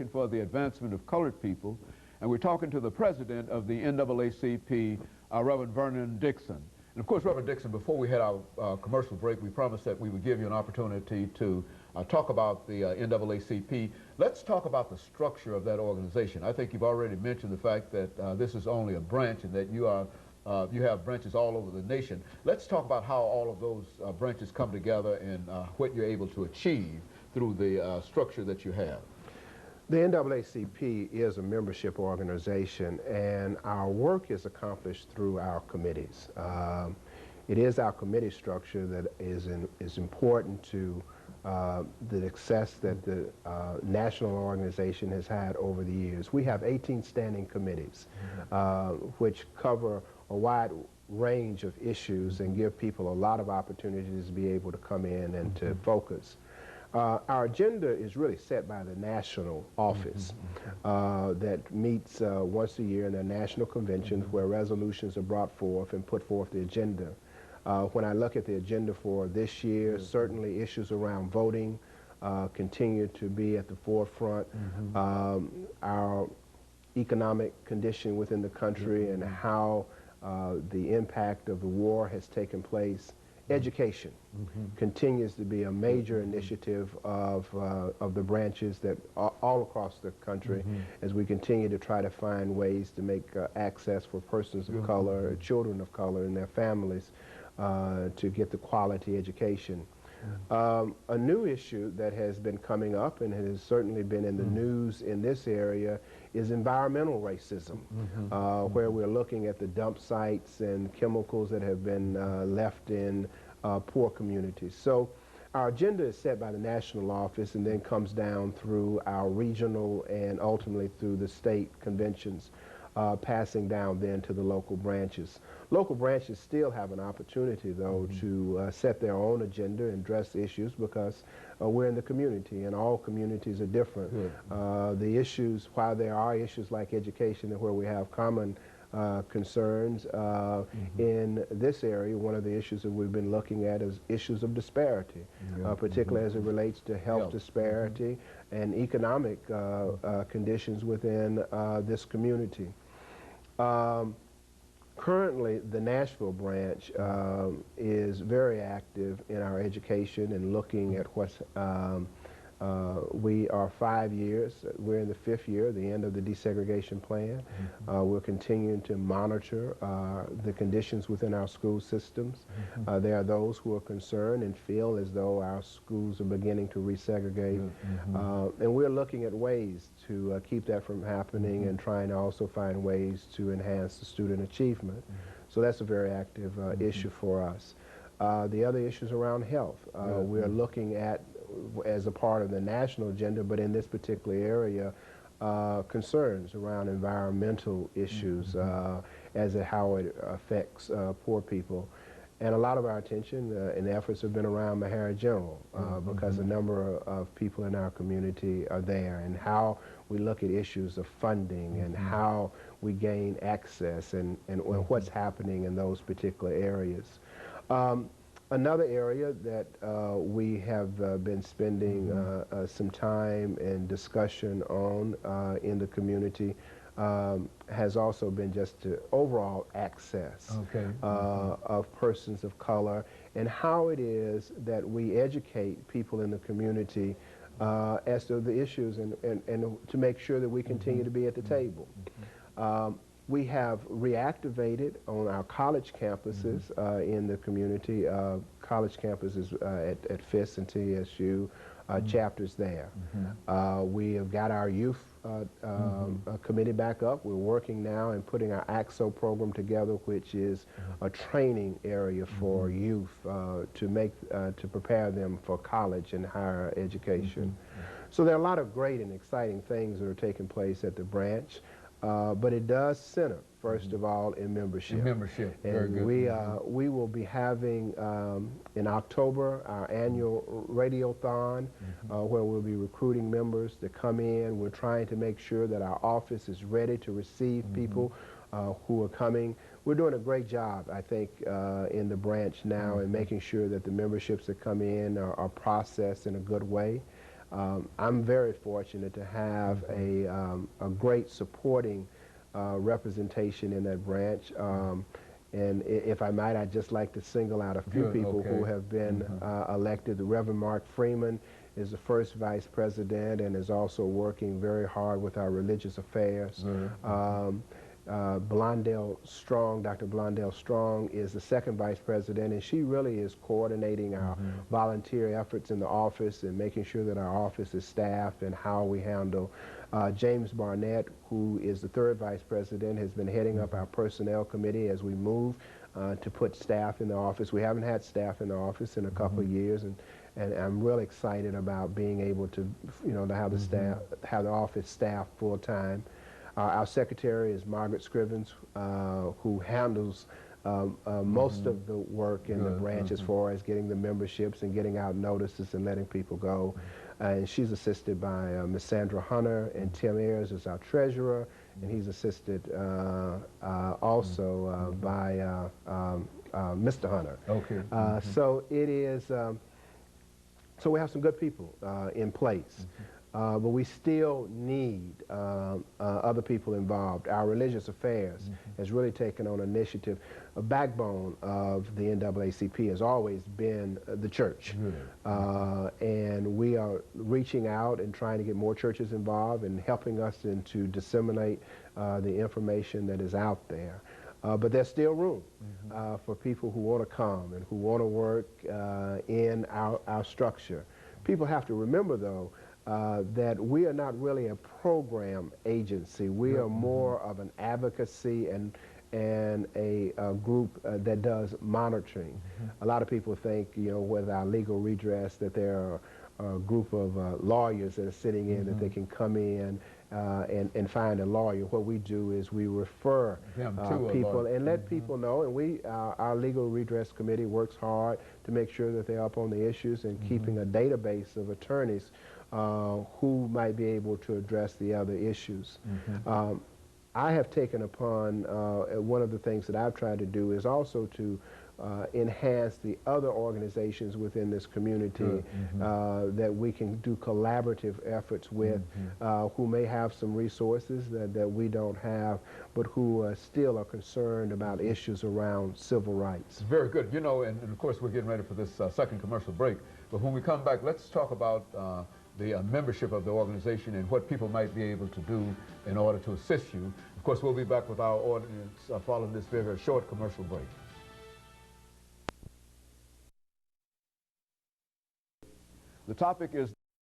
for the advancement of colored people, and we're talking to the president of the NAACP, Reverend Vernon Dixon. And of course, Reverend Dixon, before we had our commercial break, we promised that we would give you an opportunity to talk about the NAACP. Let's talk about the structure of that organization. I think you've already mentioned the fact that this is only a branch and that you have branches all over the nation. Let's talk about how all of those branches come together and what you're able to achieve through the structure that you have. The NAACP is a membership organization, and our work is accomplished through our committees. It is our committee structure that is important to the success that the national organization has had over the years. We have 18 standing committees, which cover a wide range of issues and give people a lot of opportunities to be able to come in and to focus. Our agenda is really set by the national office that meets once a year in their national conventions where resolutions are brought forth and put forth the agenda. When I look at the agenda for this year, certainly issues around voting continue to be at the forefront. Our economic condition within the country and how the impact of the war has taken place. Education continues to be a major initiative of the branches that all across the country as we continue to try to find ways to make access for persons of color, children of color and their families to get the quality education. A new issue that has been coming up and has certainly been in the news in this area is environmental racism, where we're looking at the dump sites and chemicals that have been left in poor communities. So our agenda is set by the national office and then comes down through our regional and ultimately through the state conventions, passing down then to the local branches. Local branches still have an opportunity, though, to set their own agenda and address issues because we're in the community and all communities are different. The issues, while there are issues like education and where we have common concerns in this area, one of the issues that we've been looking at is issues of disparity, particularly as it relates to health disparity and economic conditions within this community. Currently, the Nashville branch is very active in our education and looking at what's, we are 5 years, we're in the 5th year, the end of the desegregation plan. We're continuing to monitor the conditions within our school systems. There are those who are concerned and feel as though our schools are beginning to resegregate. And we're looking at ways to keep that from happening and trying to also find ways to enhance the student achievement. So that's a very active issue for us. The other issues around health. We're looking at, as a part of the national agenda, but in this particular area, concerns around environmental issues as to how it affects poor people. And a lot of our attention and efforts have been around Mahara General because a number of people in our community are there, and how we look at issues of funding and how we gain access and what's happening in those particular areas. Another area that we have been spending some time and discussion on in the community has also been just to overall access of persons of color and how it is that we educate people in the community as to the issues and to make sure that we continue to be at the table. We have reactivated on our college campuses in the community, college campuses at FIS and TSU, chapters there. We have got our youth committee back up. We're working now and putting our AXO program together, which is a training area for youth to prepare them for college and higher education. So there are a lot of great and exciting things that are taking place at the branch. But it does center, first of all, in membership. Very good. We will be having in October our annual radiothon where we'll be recruiting members to come in. We're trying to make sure that our office is ready to receive people who are coming. We're doing a great job, I think, in the branch now in making sure that the memberships that come in are processed in a good way. I'm very fortunate to have a great supporting representation in that branch. And if I might, I'd just like to single out a few people who have been elected. The Reverend Mark Freeman is the first vice president and is also working very hard with our religious affairs. Blondell Strong, Dr. Blondell Strong is the second vice president, and she really is coordinating our volunteer efforts in the office and making sure that our office is staffed and how we handle. James Barnett, who is the third vice president, has been heading up our personnel committee as we move to put staff in the office. We haven't had staff in the office in a couple of years, and I'm really excited about being able to, to have the staff, have the office staffed full time. Our secretary is Margaret Scrivens, who handles most of the work in the branch as far as getting the memberships and getting out notices and letting people go. And she's assisted by Ms. Sandra Hunter, and Tim Ayers is our treasurer, and he's assisted also by Mr. Hunter. So it is, so we have some good people in place. But we still need other people involved. Our religious affairs has really taken on initiative. A backbone of the NAACP has always been the church. And we are reaching out and trying to get more churches involved and helping us to disseminate the information that is out there. But there's still room for people who want to come and who want to work in our structure. People have to remember, though, that we are not really a program agency. We are more of an advocacy and a group that does monitoring. A lot of people think, with our legal redress, that there are a group of lawyers that are sitting in that they can come in and find a lawyer. What we do is we refer people and let people know, and our legal redress committee works hard to make sure that they're up on the issues and keeping a database of attorneys who might be able to address the other issues. I have taken upon, one of the things that I've tried to do is also to enhance the other organizations within this community that we can do collaborative efforts with, who may have some resources that we don't have, but who still are concerned about issues around civil rights. Very good. And of course we're getting ready for this second commercial break, but when we come back, let's talk about the membership of the organization and what people might be able to do in order to assist you. Of course, we'll be back with our audience following this very short commercial break. The topic is